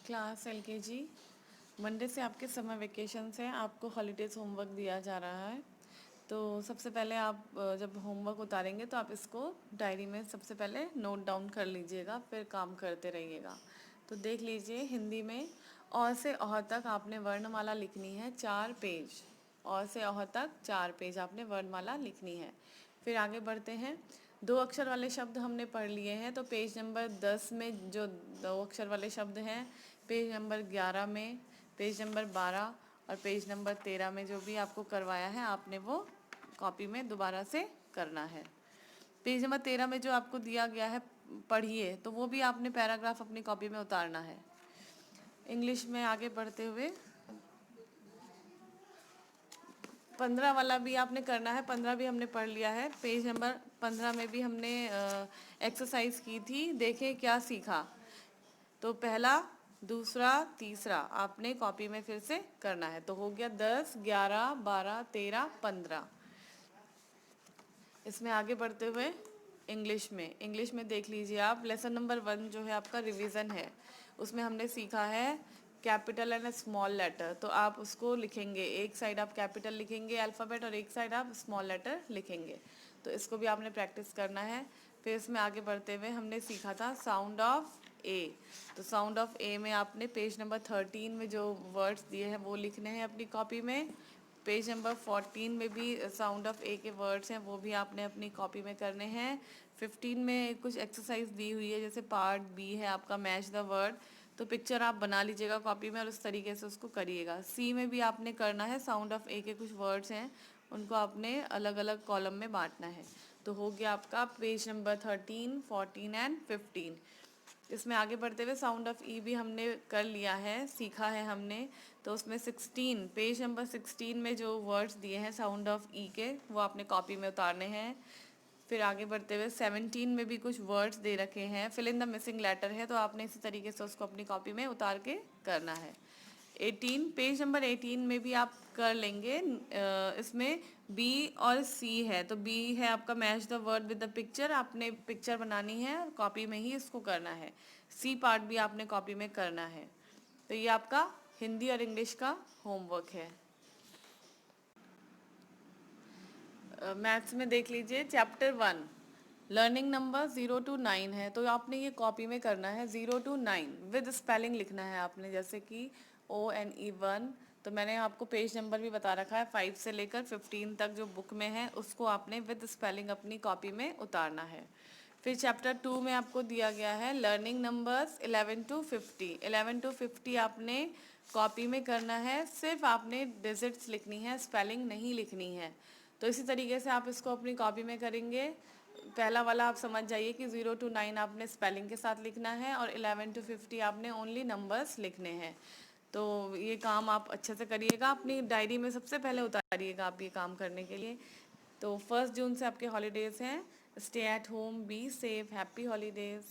Class LKG Monday से आपके summer vacation है, आपको हॉलीडेज़ होमवर्क दिया जा रहा है। तो सबसे पहले आप जब होमवर्क उतारेंगे तो आप इसको डायरी में सबसे पहले नोट डाउन कर लीजिएगा, फिर काम करते रहिएगा। तो देख लीजिए, हिंदी में अ से अ तक आपने वर्णमाला लिखनी है 4 पेज। अ से अ तक 4 पेज आपने वर्णमाला लिखनी है। फिर आगे बढ़ते हैं। 2 अक्षर वाले शब्द हमने पढ़ लिए हैं, तो पेज नंबर 10 में जो 2 अक्षर वाले शब्द हैं, पेज नंबर 11 में, पेज नंबर 12 और पेज नंबर 13 में जो भी आपको करवाया है, आपने वो कॉपी में दोबारा से करना है। पेज नंबर 13 में जो आपको दिया गया है पढ़िए, तो वो भी आपने पैराग्राफ अपनी कॉपी में उतारना है। इंग्लिश में आगे बढ़ते हुए 15 वाला भी आपने करना है। 15 भी हमने पढ़ लिया है। पेज नंबर 15 में भी हमने एक्सरसाइज की थी, देखें क्या सीखा। तो पहला, दूसरा, तीसरा आपने कॉपी में फिर से करना है। तो हो गया 10, 11, 12, 13, 15। इसमें आगे बढ़ते हुए इंग्लिश में देख लीजिए आप, लेसन नंबर 1 जो है आपका रिवीजन है, उसमें हमने सीखा है कैपिटल एंड स्मॉल लेटर। तो आप उसको लिखेंगे, एक साइड आप कैपिटल लिखेंगे अल्फ़ाबेट और एक साइड आप स्मॉल लेटर लिखेंगे। तो इसको भी आपने प्रैक्टिस करना है। फिर इसमें आगे बढ़ते हुए हमने सीखा था साउंड ऑफ ए। तो साउंड ऑफ ए में आपने पेज नंबर 13 में जो वर्ड्स दिए हैं वो लिखने हैं अपनी कॉपी में। पेज नंबर 14 में भी साउंड ऑफ ए के वर्ड्स हैं, वो भी आपने अपनी कॉपी में करने हैं। 15 में कुछ एक्सरसाइज दी हुई है, जैसे पार्ट बी है आपका मैच द वर्ड। तो पिक्चर आप बना लीजिएगा कॉपी में और उस तरीके से उसको करिएगा। सी में भी आपने करना है, साउंड ऑफ ए के कुछ वर्ड्स हैं, उनको आपने अलग अलग कॉलम में बांटना है। तो हो गया आपका पेज नंबर 13, 14 एंड 15। इसमें आगे बढ़ते हुए साउंड ऑफ ई भी हमने कर लिया है, सीखा है हमने। तो उसमें 16, पेज नंबर 16 में जो वर्ड्स दिए हैं साउंड ऑफ ई के, वो आपने कॉपी में उतारने हैं। फिर आगे बढ़ते हुए 17 में भी कुछ वर्ड्स दे रखे हैं, fill in the missing letter है, तो आपने इसी तरीके से उसको अपनी कॉपी में उतार के करना है। 18, पेज नंबर 18 में भी आप कर लेंगे। इसमें बी और सी है, तो बी है आपका match the word with the picture, आपने पिक्चर बनानी है और कॉपी में ही इसको करना है। सी पार्ट भी आपने कॉपी में करना है। तो ये आपका हिंदी और इंग्लिश का होमवर्क है। मैथ्स में देख लीजिए, चैप्टर 1 लर्निंग नंबर 0 to 9 है, तो आपने ये कॉपी में करना है। 0 to 9 विद स्पेलिंग लिखना है आपने, जैसे कि ONE1। तो मैंने आपको पेज नंबर भी बता रखा है, 5 से लेकर 15 तक जो बुक में है उसको आपने विद स्पेलिंग अपनी कॉपी में उतारना है। फिर चैप्टर 2 में आपको दिया गया है लर्निंग नंबर्स 11 to 50। 11 to 50 आपने कॉपी में करना है, सिर्फ आपने डिजिट्स लिखनी है, स्पेलिंग नहीं लिखनी है। तो इसी तरीके से आप इसको अपनी कॉपी में करेंगे। पहला वाला आप समझ जाइए कि 0 to 9 आपने स्पेलिंग के साथ लिखना है और 11 to 50 आपने ओनली नंबर्स लिखने हैं। तो ये काम आप अच्छे से करिएगा, अपनी डायरी में सबसे पहले उतारिएगा आप ये काम करने के लिए। तो 1 जून से आपके हॉलीडेज़ हैं। Stay at home, be safe, happy holidays.